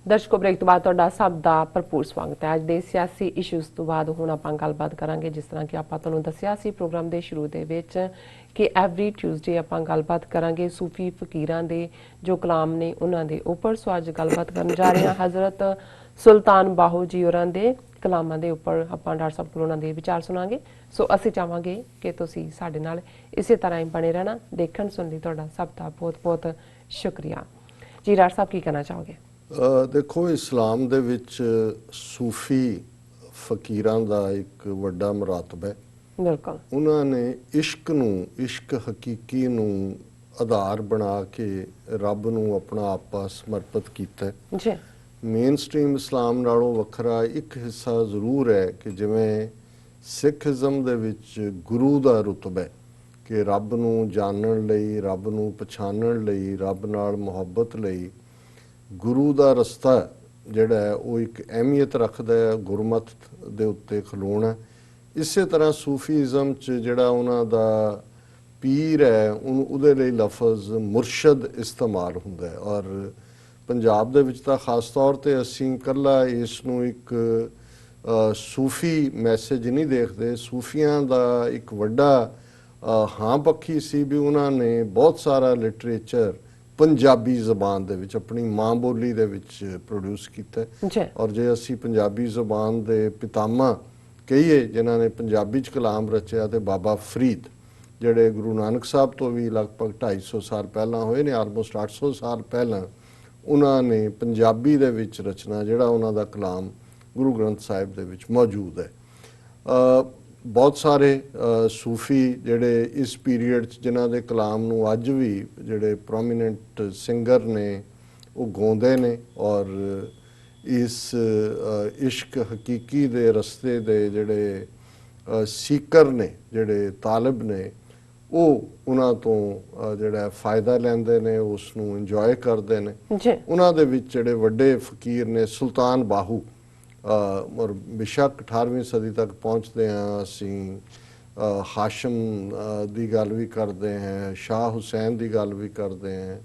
ਦਰਸ਼ਕੋ break ਤੋਂ ਬਾਅਦ ਤੁਹਾਡਾ ਸਭ ਦਾ ਭਰਪੂਰ ਸਵਾਗਤ ਹੈ। ਅੱਜ ਦੇ ਸਿਆਸੀ ਇਸ਼ੂਜ਼ ਤੋਂ ਬਾਅਦ ਹੁਣ ਆਪਾਂ ਗੱਲਬਾਤ ਕਰਾਂਗੇ, ਜਿਸ ਤਰ੍ਹਾਂ ਕਿ ਆਪਾਂ ਤੁਹਾਨੂੰ ਦੱਸਿਆ ਸੀ ਪ੍ਰੋਗਰਾਮ ਦੇ ਸ਼ੁਰੂ ਦੇ ਵਿੱਚ ਕਿ ਐਵਰੀ ਟਿਊਜ਼ਡੇ ਆਪਾਂ ਗੱਲਬਾਤ ਕਰਾਂਗੇ ਸੂਫੀ ਫਕੀਰਾਂ ਦੇ ਜੋ ਕਲਾਮ ਨੇ ਉਹਨਾਂ ਦੇ ਉੱਪਰ। ਸੋ ਅੱਜ ਗੱਲਬਾਤ ਕਰਨ ਜਾ ਰਹੇ ਹਾਂ ਹਜ਼ਰਤ ਸੁਲਤਾਨ ਬਾਹੂ ਜੀ ਹੋਰਾਂ ਦੇ ਕਲਾਮਾਂ ਦੇ ਉੱਪਰ। ਆਪਾਂ ਡਾਕਟਰ ਸਾਹਿਬ ਕੋਲ ਉਹਨਾਂ ਦੇ ਵਿਚਾਰ ਸੁਣਾਂਗੇ। ਸੋ ਅਸੀਂ ਚਾਹਾਂਗੇ ਕਿ ਤੁਸੀਂ ਸਾਡੇ ਨਾਲ ਇਸੇ ਤਰ੍ਹਾਂ ਹੀ ਬਣੇ ਰਹਿਣਾ। ਦੇਖਣ ਸੁਣਨ ਲਈ ਤੁਹਾਡਾ ਸਭ ਦਾ ਬਹੁਤ ਬਹੁਤ ਸ਼ੁਕਰੀਆ ਜੀ। ਡਾਕਟਰ ਸਾਹਿਬ ਕੀ ਕਹਿਣਾ ਚਾਹੋਗੇ? ਦੇਖੋ, ਇਸਲਾਮ ਦੇ ਵਿੱਚ ਸੂਫੀ ਫਕੀਰਾਂ ਦਾ ਇੱਕ ਵੱਡਾ ਮਰਾਤਬ ਹੈ। ਬਿਲਕੁਲ, ਉਹਨਾਂ ਨੇ ਇਸ਼ਕ ਹਕੀਕੀ ਨੂੰ ਆਧਾਰ ਬਣਾ ਕੇ ਰੱਬ ਨੂੰ ਆਪਣਾ ਆਪਾ ਸਮਰਪਿਤ ਕੀਤਾ ਜੀ। ਮੇਨ ਸਟ੍ਰੀਮ ਇਸਲਾਮ ਨਾਲੋਂ ਵੱਖਰਾ ਇੱਕ ਹਿੱਸਾ ਜ਼ਰੂਰ ਹੈ ਕਿ ਜਿਵੇਂ ਸਿੱਖਇਜ਼ਮ ਦੇ ਵਿੱਚ ਗੁਰੂ ਦਾ ਰੁਤਬਾ ਹੈ ਕਿ ਰੱਬ ਨੂੰ ਜਾਣਨ ਲਈ, ਰੱਬ ਨੂੰ ਪਛਾਣਨ ਲਈ, ਰੱਬ ਨਾਲ ਮੁਹੱਬਤ ਲਈ ਗੁਰੂ ਦਾ ਰਸਤਾ ਜਿਹੜਾ ਹੈ ਉਹ ਇੱਕ ਅਹਿਮੀਅਤ ਰੱਖਦਾ ਹੈ, ਗੁਰਮਤ ਦੇ ਉੱਤੇ ਖਲੋਣਾ। ਇਸੇ ਤਰ੍ਹਾਂ ਸੂਫੀਜ਼ਮ 'ਚ ਜਿਹੜਾ ਉਹਨਾਂ ਦਾ ਪੀਰ ਹੈ ਉਹਦੇ ਲਈ ਲਫ਼ਜ਼ ਮੁਰਸ਼ਦ ਇਸਤੇਮਾਲ ਹੁੰਦਾ ਹੈ। ਔਰ ਪੰਜਾਬ ਦੇ ਵਿੱਚ ਤਾਂ ਖ਼ਾਸ ਤੌਰ 'ਤੇ ਅਸੀਂ ਇਕੱਲਾ ਇਸ ਨੂੰ ਇੱਕ ਸੂਫੀ ਮੈਸੇਜ ਨਹੀਂ ਦੇਖਦੇ। ਸੂਫੀਆਂ ਦਾ ਇੱਕ ਵੱਡਾ ਹਾਂ ਪੱਖੀ ਸੀ ਵੀ ਉਹਨਾਂ ਨੇ ਬਹੁਤ ਸਾਰਾ ਲਿਟਰੇਚਰ ਪੰਜਾਬੀ ਜ਼ਬਾਨ ਦੇ ਵਿੱਚ, ਆਪਣੀ ਮਾਂ ਬੋਲੀ ਦੇ ਵਿੱਚ ਪ੍ਰੋਡਿਊਸ ਕੀਤਾ। ਔਰ ਜੇ ਅਸੀਂ ਪੰਜਾਬੀ ਜ਼ਬਾਨ ਦੇ ਪਿਤਾਮਾ ਕਹੀਏ ਜਿਨ੍ਹਾਂ ਨੇ ਪੰਜਾਬੀ 'ਚ ਕਲਾਮ ਰਚਿਆ, ਤੇ ਬਾਬਾ ਫਰੀਦ ਜਿਹੜੇ ਗੁਰੂ ਨਾਨਕ ਸਾਹਿਬ ਤੋਂ ਵੀ ਲਗਭਗ 250 ਸਾਲ ਪਹਿਲਾਂ ਹੋਏ ਨੇ, ਆਲਮੋਸਟ 800 ਸਾਲ ਪਹਿਲਾਂ ਉਹਨਾਂ ਨੇ ਪੰਜਾਬੀ ਦੇ ਵਿੱਚ ਰਚਨਾ ਜਿਹੜਾ ਉਹਨਾਂ ਦਾ ਕਲਾਮ ਗੁਰੂ ਗ੍ਰੰਥ ਸਾਹਿਬ ਦੇ ਵਿੱਚ ਮੌਜੂਦ ਹੈ। ਬਹੁਤ ਸਾਰੇ ਸੂਫੀ ਜਿਹੜੇ ਇਸ ਪੀਰੀਅਡ 'ਚ ਜਿਨ੍ਹਾਂ ਦੇ ਕਲਾਮ ਨੂੰ ਅੱਜ ਵੀ ਜਿਹੜੇ ਪ੍ਰੋਮੀਨੈਂਟ ਸਿੰਗਰ ਨੇ ਉਹ ਗਾਉਂਦੇ ਨੇ। ਔਰ ਇਸ ਇਸ਼ਕ ਹਕੀਕੀ ਦੇ ਰਸਤੇ ਦੇ ਜਿਹੜੇ ਸੀਕਰ ਨੇ, ਜਿਹੜੇ ਤਾਲਿਬ ਨੇ, ਉਹ ਉਹਨਾਂ ਤੋਂ ਜਿਹੜਾ ਫਾਇਦਾ ਲੈਂਦੇ ਨੇ, ਉਸ ਨੂੰ ਇੰਜੋਏ ਕਰਦੇ ਨੇ। ਉਹਨਾਂ ਦੇ ਵਿੱਚ ਜਿਹੜੇ ਵੱਡੇ ਫਕੀਰ ਨੇ ਸੁਲਤਾਨ ਬਾਹੂ, ਔਰ ਬੇਸ਼ੱਕ 18ਵੀਂ ਸਦੀ ਤੱਕ ਪਹੁੰਚਦੇ ਹਾਂ ਅਸੀਂ ਹਾਸ਼ਮ ਦੀ ਗੱਲ ਵੀ ਕਰਦੇ ਹਾਂ, ਸ਼ਾਹ ਹੁਸੈਨ ਦੀ ਗੱਲ ਵੀ ਕਰਦੇ ਹਾਂ,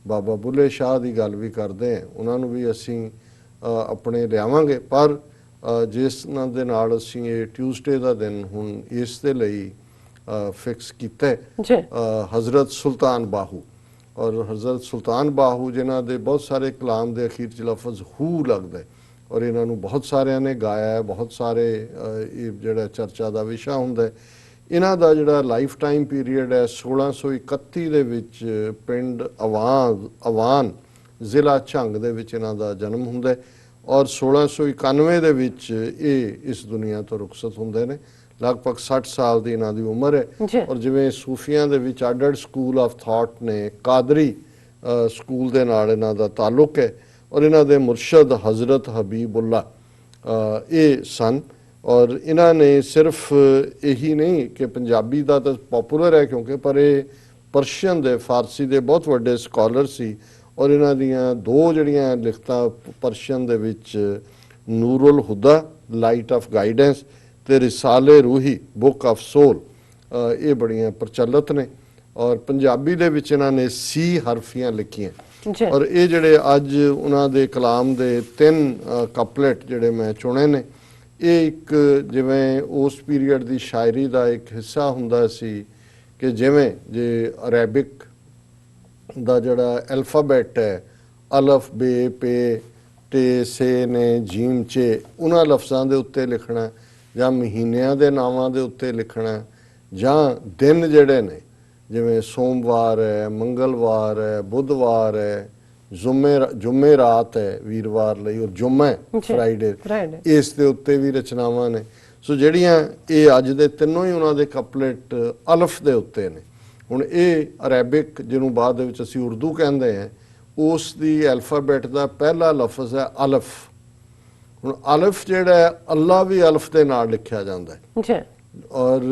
ਬਾਬਾ ਬੁੱਲੇ ਸ਼ਾਹ ਦੀ ਗੱਲ ਵੀ ਕਰਦੇ ਹਾਂ। ਉਹਨਾਂ ਨੂੰ ਵੀ ਅਸੀਂ ਆਪਣੇ ਲਿਆਵਾਂਗੇ। ਪਰ ਜਿਸ ਦੇ ਨਾਲ ਅਸੀਂ ਇਹ ਟਿਊਜ਼ਡੇ ਦਾ ਦਿਨ ਹੁਣ ਇਸ ਦੇ ਲਈ ਫਿਕਸ ਕੀਤਾ ਹਜ਼ਰਤ ਸੁਲਤਾਨ ਬਾਹੂ। ਔਰ ਹਜ਼ਰਤ ਸੁਲਤਾਨ ਬਾਹੂ ਜਿਨ੍ਹਾਂ ਦੇ ਬਹੁਤ ਸਾਰੇ ਕਲਾਮ ਦੇ ਅਖੀਰ 'ਚ ਲਫ਼ਜ਼ ਹੂ ਲੱਗਦਾ ਹੈ, ਔਰ ਇਹਨਾਂ ਨੂੰ ਬਹੁਤ ਸਾਰਿਆਂ ਨੇ ਗਾਇਆ ਹੈ, ਬਹੁਤ ਸਾਰੇ ਇਹ ਜਿਹੜਾ ਚਰਚਾ ਦਾ ਵਿਸ਼ਾ ਹੁੰਦਾ ਹੈ। ਇਹਨਾਂ ਦਾ ਜਿਹੜਾ ਲਾਈਫ ਟਾਈਮ ਪੀਰੀਅਡ ਹੈ 1631 ਦੇ ਵਿੱਚ ਪਿੰਡ ਅਵਾਨ ਜ਼ਿਲ੍ਹਾ ਝੰਗ ਦੇ ਵਿੱਚ ਇਹਨਾਂ ਦਾ ਜਨਮ ਹੁੰਦਾ ਹੈ। ਔਰ 1691 ਦੇ ਵਿੱਚ ਇਹ ਇਸ ਦੁਨੀਆ ਤੋਂ ਰੁਖਸਤ ਹੁੰਦੇ ਨੇ। ਲਗਭਗ 60 ਸਾਲ ਦੀ ਇਹਨਾਂ ਦੀ ਉਮਰ ਹੈ। ਔਰ ਜਿਵੇਂ ਸੂਫੀਆਂ ਦੇ ਵਿੱਚ ਅੱਡ ਸਕੂਲ ਆਫ ਥਾਟ ਨੇ, ਕਾਦਰੀ ਸਕੂਲ ਦੇ ਨਾਲ ਇਹਨਾਂ ਦਾ ਤਾਲੁਕ ਹੈ। ਔਰ ਇਹਨਾਂ ਦੇ ਮੁਰਸ਼ਦ ਹਜ਼ਰਤ ਹਬੀਬੁੱਲਾ ਇਹ ਸਨ। ਔਰ ਇਹਨਾਂ ਨੇ ਸਿਰਫ ਇਹੀ ਨਹੀਂ ਕਿ ਪੰਜਾਬੀ ਦਾ ਤਾਂ ਪੋਪੂਲਰ ਹੈ ਕਿਉਂਕਿ, ਪਰ ਇਹ ਪਰਸ਼ੀਅਨ ਦੇ, ਫਾਰਸੀ ਦੇ ਬਹੁਤ ਵੱਡੇ ਸਕਾਲਰ ਸੀ। ਔਰ ਇਹਨਾਂ ਦੀਆਂ ਦੋ ਜਿਹੜੀਆਂ ਲਿਖਤਾਂ ਪਰਸ਼ੀਅਨ ਦੇ ਵਿੱਚ, ਨੂਰੁਲ ਹੁਦਾ ਲਾਈਟ ਆਫ ਗਾਈਡੈਂਸ ਤੇ ਰਿਸਾਲੇ ਰੂਹੀ ਬੁੱਕ ਆਫ ਸੋਲ, ਇਹ ਬੜੀਆਂ ਪ੍ਰਚਲਿਤ ਨੇ। ਔਰ ਪੰਜਾਬੀ ਦੇ ਵਿੱਚ ਇਹਨਾਂ ਨੇ ਸੀ ਹਰਫੀਆਂ ਲਿਖੀਆਂ। ਔਰ ਇਹ ਜਿਹੜੇ ਅੱਜ ਉਹਨਾਂ ਦੇ ਕਲਾਮ ਦੇ 3 ਕਪਲੇਟ ਜਿਹੜੇ ਮੈਂ ਚੁਣੇ ਨੇ, ਇਹ ਇੱਕ ਜਿਵੇਂ ਉਸ ਪੀਰੀਅਡ ਦੀ ਸ਼ਾਇਰੀ ਦਾ ਇੱਕ ਹਿੱਸਾ ਹੁੰਦਾ ਸੀ ਕਿ ਜਿਵੇਂ ਜੇ ਅਰੈਬਿਕ ਦਾ ਜਿਹੜਾ ਐਲਫਾਬੈਟ ਹੈ, ਅਲਫ ਬੇ ਪੇ ਟੇ ਸੇ ਨੇ ਜੀਮ ਚੇ, ਉਹਨਾਂ ਲਫ਼ਜ਼ਾਂ ਦੇ ਉੱਤੇ ਲਿਖਣਾ, ਜਾਂ ਮਹੀਨਿਆਂ ਦੇ ਨਾਵਾਂ ਦੇ ਉੱਤੇ ਲਿਖਣਾ, ਜਾਂ ਦਿਨ ਜਿਹੜੇ ਨੇ ਜਿਵੇਂ ਸੋਮਵਾਰ ਹੈ, ਮੰਗਲਵਾਰ ਹੈ, ਬੁੱਧਵਾਰ ਹੈ, ਜੁਮੇ ਰਾਤ ਹੈ ਵੀਰਵਾਰ ਲਈ, ਔਰ ਜੁਮਾ ਫਰਾਈਡੇ, ਇਸ ਦੇ ਉੱਤੇ ਵੀ ਰਚਨਾਵਾਂ ਨੇ। ਸੋ ਜਿਹੜੀਆਂ ਇਹ ਅੱਜ ਦੇ ਤਿੰਨੋਂ ਹੀ ਉਹਨਾਂ ਦੇ ਕਪਲੇਟ ਅਲਫ ਦੇ ਉੱਤੇ ਨੇ। ਹੁਣ ਇਹ ਅਰੈਬਿਕ ਜਿਹਨੂੰ ਬਾਅਦ ਦੇ ਵਿੱਚ ਅਸੀਂ ਉਰਦੂ ਕਹਿੰਦੇ ਹਾਂ, ਉਸ ਦੀ ਐਲਫਾਬੈਟ ਦਾ ਪਹਿਲਾ ਲਫ਼ਜ਼ ਹੈ ਅਲਫ। ਹੁਣ ਅਲਫ ਜਿਹੜਾ ਹੈ ਅੱਲਾ ਵੀ ਅਲਫ ਦੇ ਨਾਲ ਲਿਖਿਆ ਜਾਂਦਾ ਹੈ। ਔਰ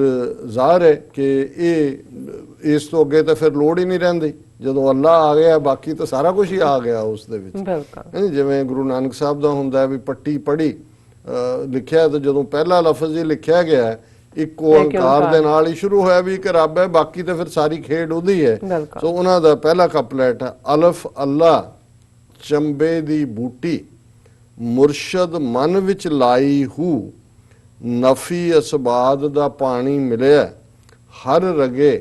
ਜ਼ਾਹਰ ਹੈ ਕਿ ਇਹ ਇਸ ਤੋਂ ਅੱਗੇ ਤਾਂ ਫਿਰ ਲੋੜ ਹੀ ਨਹੀਂ ਰਹਿੰਦੀ। ਜਦੋਂ ਅੱਲਾ ਆ ਗਿਆ ਬਾਕੀ ਤਾਂ ਸਾਰਾ ਕੁਝ ਹੀ ਆ ਗਿਆ ਉਸ ਦੇ ਵਿੱਚ। ਜਿਵੇਂ ਗੁਰੂ ਨਾਨਕ ਸਾਹਿਬ ਦਾ ਹੁੰਦਾ ਵੀ ਪੱਟੀ ਪੜ੍ਹੀ ਲਿਖਿਆ, ਤਾਂ ਜਦੋਂ ਪਹਿਲਾ ਲਫ਼ਜ਼ ਹੀ ਲਿਖਿਆ ਗਿਆ ਇੱਕ ਓਂਕਾਰ ਦੇ ਨਾਲ ਹੀ ਸ਼ੁਰੂ ਹੋਇਆ ਵੀ ਕਿ ਰੱਬ ਹੈ, ਬਾਕੀ ਤਾਂ ਫਿਰ ਸਾਰੀ ਖੇਡ ਉਹਦੀ ਹੈ। ਸੋ ਉਹਨਾਂ ਦਾ ਪਹਿਲਾ ਕਪਲੇਟ ਹੈ ਅਲਫ ਅੱਲਾ ਚੰਬੇ ਦੀ ਬੂਟੀ ਮੁਰਸ਼ਦ ਮਨ ਵਿੱਚ ਲਾਈ ਹੂ, ਨਫੀ ਅਸਬਾਦ ਦਾ ਪਾਣੀ ਮਿਲਿਆ ਹਰ ਰਗੇ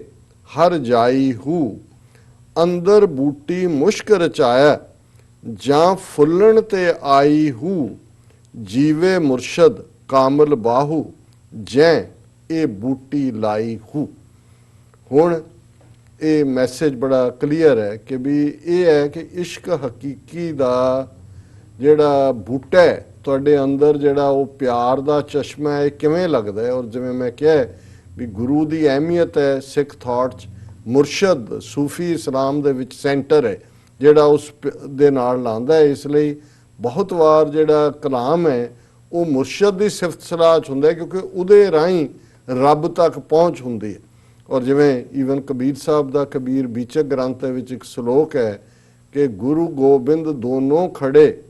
ਹਰ ਜਾਈ ਹੂ, ਅੰਦਰ ਬੂਟੀ ਮੁਸ਼ਕ ਰਚਾਇਆ ਜਾਂ ਫੁੱਲਣ ਤੇ ਆਈ ਹੂ, ਜੀਵੇ ਮੁਰਸ਼ਦ ਕਾਮਲ ਬਾਹੂ ਜੈ ਇਹ ਬੂਟੀ ਲਾਈ ਹੂ। ਹੁਣ ਇਹ ਮੈਸੇਜ ਬੜਾ ਕਲੀਅਰ ਹੈ ਕਿ ਵੀ ਇਹ ਹੈ ਕਿ ਇਸ਼ਕ ਹਕੀਕੀ ਦਾ ਜਿਹੜਾ ਬੂਟਾ ਹੈ ਤੁਹਾਡੇ ਅੰਦਰ, ਜਿਹੜਾ ਉਹ ਪਿਆਰ ਦਾ ਚਸ਼ਮਾ ਹੈ, ਇਹ ਕਿਵੇਂ ਲੱਗਦਾ ਹੈ। ਔਰ ਜਿਵੇਂ ਮੈਂ ਕਿਹਾ ਵੀ ਗੁਰੂ ਦੀ ਅਹਿਮੀਅਤ ਹੈ ਸਿੱਖ ਥਾਟ 'ਚ, ਮੁਰਸ਼ਦ ਸੂਫੀ ਇਸਲਾਮ ਦੇ ਵਿੱਚ ਸੈਂਟਰ ਹੈ ਜਿਹੜਾ ਉਸ ਦੇ ਨਾਲ ਲਾਉਂਦਾ ਹੈ। ਇਸ ਲਈ ਬਹੁਤ ਵਾਰ ਜਿਹੜਾ ਕਲਾਮ ਹੈ ਉਹ ਮੁਰਸ਼ਦ ਦੀ ਸਿਫਤ ਸਲਾਹ 'ਚ ਹੁੰਦਾ, ਕਿਉਂਕਿ ਉਹਦੇ ਰਾਹੀਂ ਰੱਬ ਤੱਕ ਪਹੁੰਚ ਹੁੰਦੀ ਹੈ। ਔਰ ਜਿਵੇਂ ਈਵਨ ਕਬੀਰ ਸਾਹਿਬ ਦਾ ਕਬੀਰ ਬੀਚਕ ਗ੍ਰੰਥ ਦੇ ਵਿੱਚ ਇੱਕ ਸ਼ਲੋਕ ਹੈ ਕਿ ਗੁਰੂ ਗੋਬਿੰਦ ਦੋਨੋਂ ਖੜੇ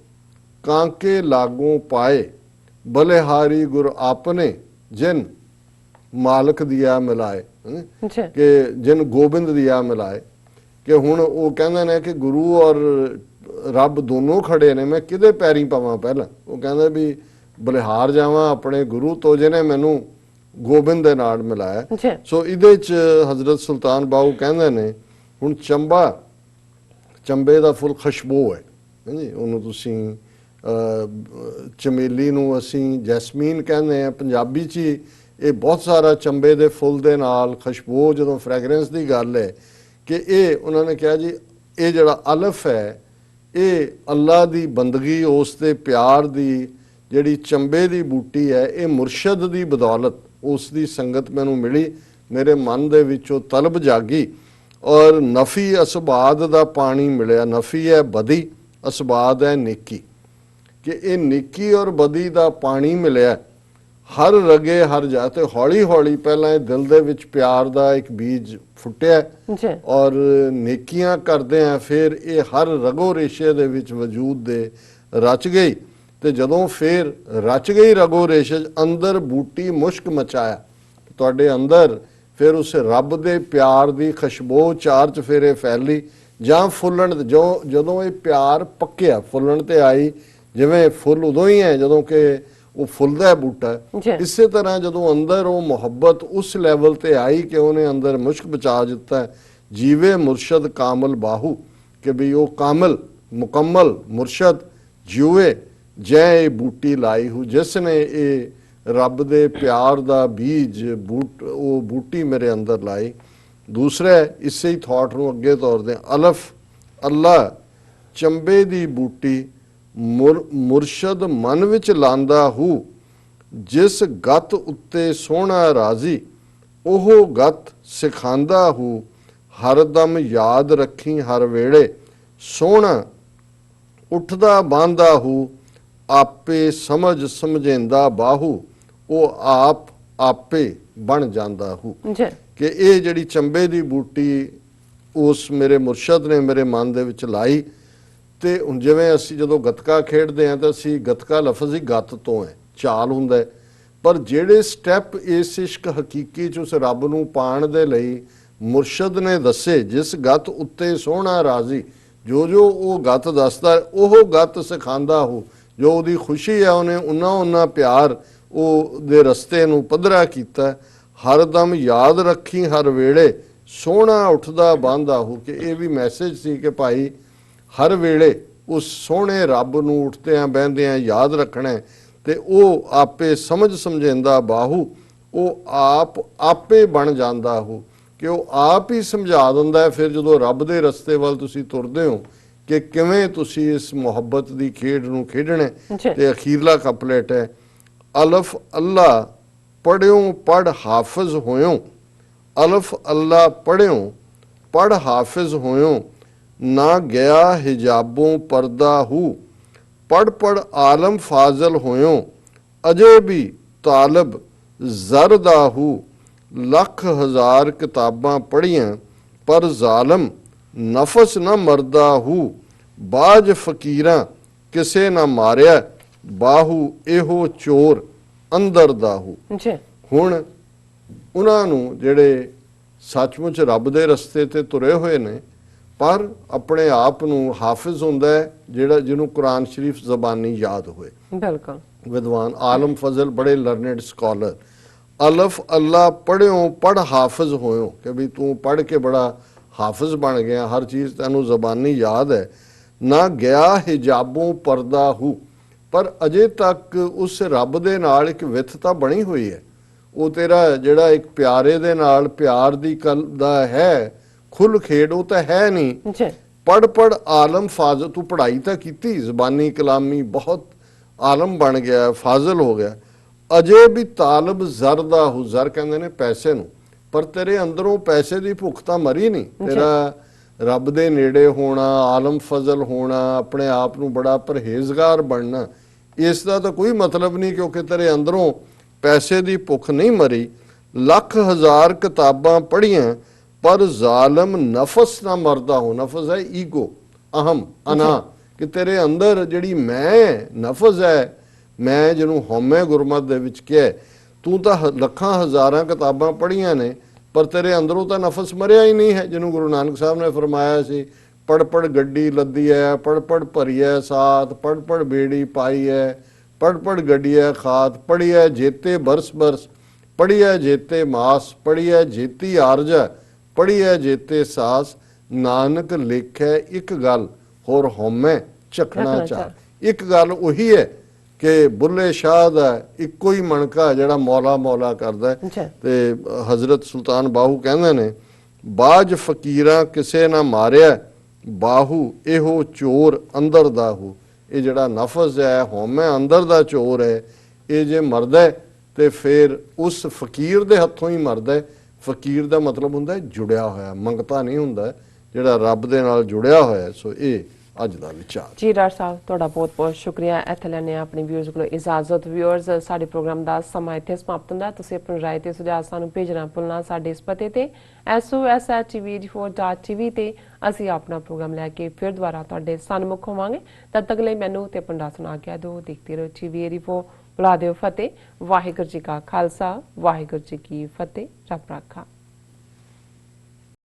ਕਾਂਕੇ ਲਾਗੋਂ ਪਾਏ, ਬਲਿਹਾਰੀ ਗੁਰ ਆਪਨੇ ਜਿਨ ਮਾਲਕ ਦਿਆ ਮਿਲਾਏ, ਕਿ ਜਿਨ ਗੋਬਿੰਦ ਦਿਆ ਮਿਲਾਏ। ਕਿ ਹੁਣ ਉਹ ਕਹਿੰਦੇ ਨੇ ਕਿ ਗੁਰੂ ਔਰ ਰੱਬ ਦੋਨੋਂ ਖੜੇ ਨੇ, ਮੈਂ ਕਿਹਦੇ ਪੈਰੀਂ ਪਾਵਾਂ ਪਹਿਲਾਂ। ਉਹ ਕਹਿੰਦਾ ਵੀ ਬਲਿਹਾਰ ਜਾਵਾਂ ਆਪਣੇ ਗੁਰੂ ਤੋਂ ਜਿਹਨੇ ਮੈਨੂੰ ਗੋਬਿੰਦ ਦੇ ਨਾਲ ਮਿਲਾਇਆ। ਸੋ ਇਹਦੇ 'ਚ ਹਜ਼ਰਤ ਸੁਲਤਾਨ ਬਾਹੂ ਕਹਿੰਦੇ ਨੇ ਹੁਣ ਚੰਬੇ ਦਾ ਫੁੱਲ ਖੁਸ਼ਬੂ ਹੈ ਜੀ, ਉਹਨੂੰ ਤੁਸੀਂ ਚਮੇਲੀ ਨੂੰ ਅਸੀਂ ਜੈਸਮੀਨ ਕਹਿੰਦੇ ਆ ਪੰਜਾਬੀ 'ਚ ਹੀ। ਇਹ ਬਹੁਤ ਸਾਰਾ ਚੰਬੇ ਦੇ ਫੁੱਲ ਦੇ ਨਾਲ ਖੁਸ਼ਬੂ, ਜਦੋਂ ਫ੍ਰੈਗਰੈਂਸ ਦੀ ਗੱਲ ਹੈ ਕਿ ਇਹ ਉਹਨਾਂ ਨੇ ਕਿਹਾ ਜੀ ਇਹ ਜਿਹੜਾ ਅਲਫ ਹੈ ਇਹ ਅੱਲਾ ਦੀ ਬੰਦਗੀ, ਉਸ ਦੇ ਪਿਆਰ ਦੀ ਜਿਹੜੀ ਚੰਬੇ ਦੀ ਬੂਟੀ ਹੈ, ਇਹ ਮੁਰਸ਼ਦ ਦੀ ਬਦੌਲਤ ਉਸ ਦੀ ਸੰਗਤ ਮੈਨੂੰ ਮਿਲੀ, ਮੇਰੇ ਮਨ ਦੇ ਵਿੱਚੋਂ ਤਲਬ ਜਾਗੀ ਔਰ ਨਫੀ ਅਸਬਾਦ ਦਾ ਪਾਣੀ ਮਿਲਿਆ। ਨਫੀ ਹੈ ਬਦੀ, ਅਸਬਾਦ ਹੈ ਨੇਕੀ, ਕਿ ਇਹ ਨੇਕੀ ਔਰ ਬਦੀ ਦਾ ਪਾਣੀ ਮਿਲਿਆ ਹਰ ਰਗੇ ਹਰ ਜਾ। ਤੇ ਹੌਲੀ ਹੌਲੀ ਪਹਿਲਾਂ ਇਹ ਦਿਲ ਦੇ ਵਿੱਚ ਪਿਆਰ ਦਾ ਇੱਕ ਬੀਜ ਫੁੱਟਿਆ ਔਰ ਨੇਕੀਆਂ ਕਰਦੇ ਆ, ਫਿਰ ਇਹ ਹਰ ਰਗੋ ਰੇਸ਼ੇ ਦੇ ਵਿੱਚ ਵਜੂਦ ਦੇ ਰਚ ਗਈ। ਤੇ ਜਦੋਂ ਫਿਰ ਰਚ ਗਈ ਰਗੋ ਰੇਸ਼ੇ, ਅੰਦਰ ਬੂਟੀ ਮੁਸ਼ਕ ਮਚਾਇਆ, ਤੁਹਾਡੇ ਅੰਦਰ ਫਿਰ ਉਸ ਰੱਬ ਦੇ ਪਿਆਰ ਦੀ ਖੁਸ਼ਬੂ ਚਾਰ ਚਫੇਰੇ ਫੈਲੀ। ਜਾਂ ਫੁੱਲਣ, ਜਦੋਂ ਇਹ ਪਿਆਰ ਪੱਕਿਆ ਫੁੱਲਣ ਤੇ ਆਈ, ਜਿਵੇਂ ਫੁੱਲ ਉਦੋਂ ਹੀ ਹੈ ਜਦੋਂ ਕਿ ਉਹ ਫੁੱਲਦਾ ਬੂਟਾ, ਇਸੇ ਤਰ੍ਹਾਂ ਜਦੋਂ ਅੰਦਰ ਉਹ ਮੁਹੱਬਤ ਉਸ ਲੈਵਲ ਤੇ ਆਈ ਕਿ ਉਹਨੇ ਅੰਦਰ ਮੁਸ਼ਕ ਬਚਾ ਦਿੱਤਾ, ਜੀਵੇ ਮੁਰਸ਼ਦ ਕਾਮਲ ਬਾਹੂ, ਕਿ ਵੀ ਉਹ ਕਾਮਲ ਮੁਕੰਮਲ ਮੁਰਸ਼ਦ ਜਿਉਏ ਜੈ ਇਹ ਬੂਟੀ ਲਾਈ ਹੂ, ਜਿਸ ਨੇ ਇਹ ਰੱਬ ਦੇ ਪਿਆਰ ਦਾ ਬੀਜ ਉਹ ਬੂਟੀ ਮੇਰੇ ਅੰਦਰ ਲਾਈ। ਦੂਸਰਾ ਇਸੇ ਹੀ ਥਾਟ ਨੂੰ ਅੱਗੇ ਤੋਰਦੇ, ਅਲਫ ਅੱਲਾ ਚੰਬੇ ਦੀ ਬੂਟੀ ਮੁਰਸ਼ਦ ਮਨ ਵਿੱਚ ਲਾਂਦਾ ਹੂ, ਜਿਸ ਗਤ ਉੱਤੇ ਸੋਹਣਾ ਰਾਜ਼ੀ ਉਹ ਗਤ ਸਿਖਾਂਦਾ ਹੂ, ਹਰਦਮ ਯਾਦ ਰੱਖੀ ਹਰ ਵੇਲੇ ਸੋਹਣਾ ਉੱਠਦਾ ਬਾਂਦਾ ਹੂ, ਆਪੇ ਸਮਝ ਸਮਝੇਂਦਾ ਬਾਹੂ ਉਹ ਆਪ ਆਪੇ ਬਣ ਜਾਂਦਾ ਹੂ। ਕਿ ਇਹ ਜਿਹੜੀ ਚੰਬੇ ਦੀ ਬੂਟੀ ਉਸ ਮੇਰੇ ਮੁਰਸ਼ਦ ਨੇ ਮੇਰੇ ਮਨ ਦੇ ਵਿੱਚ ਲਾਈ। ਤੇ ਹੁਣ ਜਿਵੇਂ ਅਸੀਂ ਜਦੋਂ ਗੱਤਕਾ ਖੇਡਦੇ ਹਾਂ ਤਾਂ ਅਸੀਂ ਗੱਤਕਾ ਲਫ਼ਜ਼ ਹੀ ਗੱਤ ਤੋਂ ਹੈ, ਚਾਲ ਹੁੰਦਾ ਹੈ, ਪਰ ਜਿਹੜੇ ਸਟੈਪ ਇਸ ਇਸ਼ਕ ਹਕੀਕੀ 'ਚ ਉਸ ਰੱਬ ਨੂੰ ਪਾਉਣ ਦੇ ਲਈ ਮੁਰਸ਼ਦ ਨੇ ਦੱਸੇ, ਜਿਸ ਗੱਤ ਉੱਤੇ ਸੋਹਣਾ ਰਾਜ਼ੀ, ਜੋ ਉਹ ਗੱਤ ਦੱਸਦਾ ਉਹ ਗੱਤ ਸਿਖਾਉਂਦਾ ਹੋ, ਜੋ ਉਹਦੀ ਖੁਸ਼ੀ ਹੈ ਉਹਨੇ ਉਨਾ ਪਿਆਰ ਉਹ ਦੇ ਰਸਤੇ ਨੂੰ ਪੱਧਰਾ ਕੀਤਾ। ਹਰਦਮ ਯਾਦ ਰੱਖੀ ਹਰ ਵੇਲੇ ਸੋਹਣਾ ਉੱਠਦਾ ਬਾਂਦਾ ਹੋ, ਕਿ ਇਹ ਵੀ ਮੈਸੇਜ ਸੀ ਕਿ ਭਾਈ ਹਰ ਵੇਲੇ ਉਸ ਸੋਹਣੇ ਰੱਬ ਨੂੰ ਉੱਠਦਿਆਂ ਬਹਿੰਦਿਆਂ ਯਾਦ ਰੱਖਣਾ। ਤੇ ਉਹ ਆਪੇ ਸਮਝ ਸਮਝਾਉਂਦਾ ਬਾਹੂ, ਉਹ ਆਪੇ ਬਣ ਜਾਂਦਾ ਹੋ, ਕਿ ਉਹ ਆਪ ਹੀ ਸਮਝਾ ਦਿੰਦਾ ਹੈ। ਫਿਰ ਜਦੋਂ ਰੱਬ ਦੇ ਰਸਤੇ ਵੱਲ ਤੁਸੀਂ ਤੁਰਦੇ ਹੋ ਕਿ ਕਿਵੇਂ ਤੁਸੀਂ ਇਸ ਮੁਹੱਬਤ ਦੀ ਖੇਡ ਨੂੰ ਖੇਡਣਾ। ਤੇ ਅਖੀਰਲਾ ਕਪਲੇਟ ਹੈ, ਅਲਫ ਅੱਲਾ ਪੜ੍ਹਿਓ ਪੜ੍ਹ ਹਾਫਿਜ਼ ਹੋਇਓ, ਅਲਫ ਅੱਲਾ ਪੜ੍ਹਿਓ ਪੜ੍ਹ ਹਾਫਿਜ਼ ਹੋਇਓ, ਨਾ ਗਿਆ ਹਿਜਾਬੋਂ ਪਰਦਾ ਹੂ, ਪੜ੍ਹ ਪੜ੍ਹ ਆਲਮ ਫਾਜ਼ਲ ਹੋਇਓ, ਅਜੇ ਵੀ ਤਾਲਬ ਜ਼ਰ ਦਾ ਹੂ, ਲੱਖ ਹਜ਼ਾਰ ਕਿਤਾਬਾਂ ਪੜ੍ਹੀਆਂ ਪਰ ਜ਼ਾਲਮ ਨਫਸ ਨਾ ਮਰਦਾ ਹੂ, ਬਾਜ ਫਕੀਰਾਂ ਕਿਸੇ ਨਾ ਮਾਰਿਆ ਬਾਹੂ, ਇਹੋ ਚੋਰ ਅੰਦਰ ਦਾ ਹੂ। ਹੁਣ ਉਹਨਾਂ ਨੂੰ ਜਿਹੜੇ ਸੱਚਮੁੱਚ ਰੱਬ ਦੇ ਰਸਤੇ ਤੇ ਤੁਰੇ ਹੋਏ ਨੇ, ਪਰ ਆਪਣੇ ਆਪ ਨੂੰ ਹਾਫਿਜ਼ ਹੁੰਦਾ ਹੈ ਜਿਹੜਾ ਜਿਹਨੂੰ ਕੁਰਾਨ ਸ਼ਰੀਫ ਜ਼ਬਾਨੀ ਯਾਦ ਹੋਏ। ਬਿਲਕੁਲ। ਵਿਦਵਾਨ ਆਲਮ ਫਜ਼ਲ ਬੜੇ ਲਰਨਡ ਸਕਾਲਰ, ਅਲਫ ਅੱਲਾ ਪੜ੍ਹਿਓ ਪੜ ਹਾਫਿਜ਼ ਹੋਇਓ, ਕਿ ਵੀ ਤੂੰ ਪੜ੍ਹ ਕੇ ਬੜਾ ਹਾਫਿਜ਼ ਬਣ ਗਿਆ, ਹਰ ਚੀਜ਼ ਤੈਨੂੰ ਜ਼ਬਾਨੀ ਯਾਦ ਹੈ। ਨਾ ਗਿਆ ਹਿਜਾਬੋਂ ਪਰਦਾ ਹੂ, ਪਰ ਅਜੇ ਤੱਕ ਉਸ ਰੱਬ ਦੇ ਨਾਲ ਇੱਕ ਵਿਥਤਾ ਬਣੀ ਹੋਈ ਹੈ। ਉਹ ਤੇਰਾ ਜਿਹੜਾ ਇੱਕ ਪਿਆਰੇ ਦੇ ਨਾਲ ਪਿਆਰ ਦੀ ਕਲ ਦਾ ਹੈ ਖੁੱਲ ਖੇਡ, ਉਹ ਤਾਂ ਹੈ ਨਹੀਂ। ਜੀ ਪੜ ਪੜ ਆਲਮ ਫਾਜ਼ਲ, ਤੂੰ ਪੜ੍ਹਾਈ ਤਾਂ ਕੀਤੀ, ਜ਼ਬਾਨੀ ਕਲਾਮੀ ਬਹੁਤ ਆਲਮ ਬਣ ਗਿਆ, ਫਾਜ਼ਲ ਹੋ ਗਿਆ, ਅਜੇ ਵੀ ਤਾਲਬ ਜ਼ਰ ਦਾ ਹੂ, ਜ਼ਰ ਕਹਿੰਦੇ ਨੇ ਪੈਸੇ ਨੂੰ, ਪਰ ਤੇਰੇ ਅੰਦਰੋਂ ਪੈਸੇ ਦੀ ਭੁੱਖ ਤਾਂ ਮਰੀ ਨਹੀਂ। ਤੇਰਾ ਰੱਬ ਦੇ ਨੇੜੇ ਹੋਣਾ, ਆਲਮ ਫਜ਼ਲ ਹੋਣਾ, ਆਪਣੇ ਆਪ ਨੂੰ ਬੜਾ ਪਰਹੇਜ਼ਗਾਰ ਬਣਨਾ, ਇਸ ਦਾ ਤਾਂ ਕੋਈ ਮਤਲਬ ਨਹੀਂ, ਕਿਉਂਕਿ ਤੇਰੇ ਅੰਦਰੋਂ ਪੈਸੇ ਦੀ ਭੁੱਖ ਨਹੀਂ ਮਰੀ। ਲੱਖ ਹਜ਼ਾਰ ਕਿਤਾਬਾਂ ਪੜ੍ਹੀਆਂ ਪਰ ਜ਼ਾਲਮ ਨਫਸ ਨਾ ਮਰਦਾ ਹੋ, ਨਫਸ ਹੈ ਈਗੋ, ਅਹਮ, ਅਨਾ, ਕਿ ਤੇਰੇ ਅੰਦਰ ਜਿਹੜੀ ਮੈਂ ਨਫਸ ਹੈ, ਮੈਂ ਜਿਹਨੂੰ ਹਉਮੈ ਗੁਰਮਤ ਦੇ ਵਿੱਚ ਕਿਹਾ, ਤੂੰ ਤਾਂ ਲੱਖਾਂ ਹਜ਼ਾਰਾਂ ਕਿਤਾਬਾਂ ਪੜ੍ਹੀਆਂ ਨੇ ਪਰ ਤੇਰੇ ਅੰਦਰੋਂ ਤਾਂ ਨਫਸ ਮਰਿਆ ਹੀ ਨਹੀਂ ਹੈ। ਜਿਹਨੂੰ ਗੁਰੂ ਨਾਨਕ ਸਾਹਿਬ ਨੇ ਫਰਮਾਇਆ ਸੀ, ਪੜ ਪੜ ਗੱਡੀ ਲੱਦੀ ਹੈ, ਪੜ ਪੜ ਭਰੀ ਹੈ ਸਾਥ, ਪੜ ਪੜ ਬੇੜੀ ਪਾਈ ਹੈ, ਪੜ ਪੜ ਗੱਡੀ ਹੈ ਖਾਤ, ਪੜੀ ਹੈ ਜੇਤੇ ਬਰਸ ਬਰਸ, ਪੜੀ ਹੈ ਜੇਤੇ ਮਾਸ, ਪੜੀ ਹੈ ਜੇਤੀ ਆਰਜਾ, ਪੜੀ ਹੈ ਜੇਤੇ ਸਾਸ, ਨਾਨਕ ਲਿਖੈ ਇੱਕ ਗੱਲ ਹੋਰ ਹਉਮੈ ਝਖਣਾ ਚਾਰ। ਇੱਕ ਗੱਲ ਉਹੀ ਹੈ ਕਿ ਬੁੱਲੇ ਸ਼ਾਹ ਦਾ ਇੱਕੋ ਹੀ ਮਣਕਾ ਜਿਹੜਾ ਮੌਲਾ ਮੌਲਾ ਕਰਦਾ ਹੈ। ਤੇ ਹਜ਼ਰਤ ਸੁਲਤਾਨ ਬਾਹੂ ਕਹਿੰਦੇ ਨੇ, ਬਾਜ ਫਕੀਰਾਂ ਕਿਸੇ ਨਾ ਮਾਰਿਆ, ਬਾਹੂ ਇਹੋ ਚੋਰ ਅੰਦਰ ਦਾ ਹੂ। ਇਹ ਜਿਹੜਾ ਨਫਸ ਹੈ, ਹਉਮੈ ਅੰਦਰ ਦਾ ਚੋਰ ਹੈ, ਇਹ ਜੇ ਮਰਦਾ ਹੈ ਤੇ ਫਿਰ ਉਸ ਫਕੀਰ ਦੇ ਹੱਥੋਂ ਹੀ ਮਰਦਾ ਹੈ। ਫਕੀਰ ਦਾ ਮਤਲਬ ਹੁੰਦਾ ਹੈ ਜੁੜਿਆ ਹੋਇਆ, ਮੰਗਤਾ ਨਹੀਂ ਹੁੰਦਾ, ਜਿਹੜਾ ਰੱਬ ਦੇ ਨਾਲ ਜੁੜਿਆ ਹੋਇਆ। ਸੋ ਇਹ ਅੱਜ ਦਾ ਵਿਚਾਰ ਜੀ। ਡਾਕਟਰ ਸਾਹਿਬ ਤੁਹਾਡਾ ਬਹੁਤ ਬਹੁਤ ਸ਼ੁਕਰੀਆ। ਇੱਥੇ ਲੈਣੇ ਆਪਣੇ ਵਿਊਅਰਸ ਕੋਲੋਂ ਇਜਾਜ਼ਤ। ਵਿਊਅਰਸ, ਸਾਡੇ ਪ੍ਰੋਗਰਾਮ ਦਾ ਸਮਾਂ ਇੱਥੇ ਸਮਾਪਤ ਹੁੰਦਾ। ਤੁਸੀਂ ਆਪਣੀ ਰਾਏ ਤੇ ਸੁਝਾਅ ਸਾਨੂੰ ਭੇਜਣਾ ਭੁੱਲਣਾ ਸਾਡੇ ਇਸ ਪਤੇ ਤੇ sosh@tv4.tv ਤੇ ਅਸੀਂ ਆਪਣਾ ਪ੍ਰੋਗਰਾਮ ਲੈ ਕੇ ਫਿਰ ਦੁਬਾਰਾ ਤੁਹਾਡੇ ਸਨਮੁਖ ਹੋਵਾਂਗੇ। ਤਦ ਤੱਕ ਲਈ ਮੈਨੂੰ ਤੇ ਪੰਡਾ ਸੁਣਾ ਕੇ ਦਿਓ। ਦੇਖਦੇ ਰਹੋ TV4। ਬੁਲਾ ਦਿਓ ਫਤਿਹ। ਵਾਹਿਗੁਰੂ ਜੀ ਕਾ ਖਾਲਸਾ, ਵਾਹਿਗੁਰੂ ਜੀ ਕੀ ਫਤਿਹ। ਰੱਬ ਰਾਖਾ।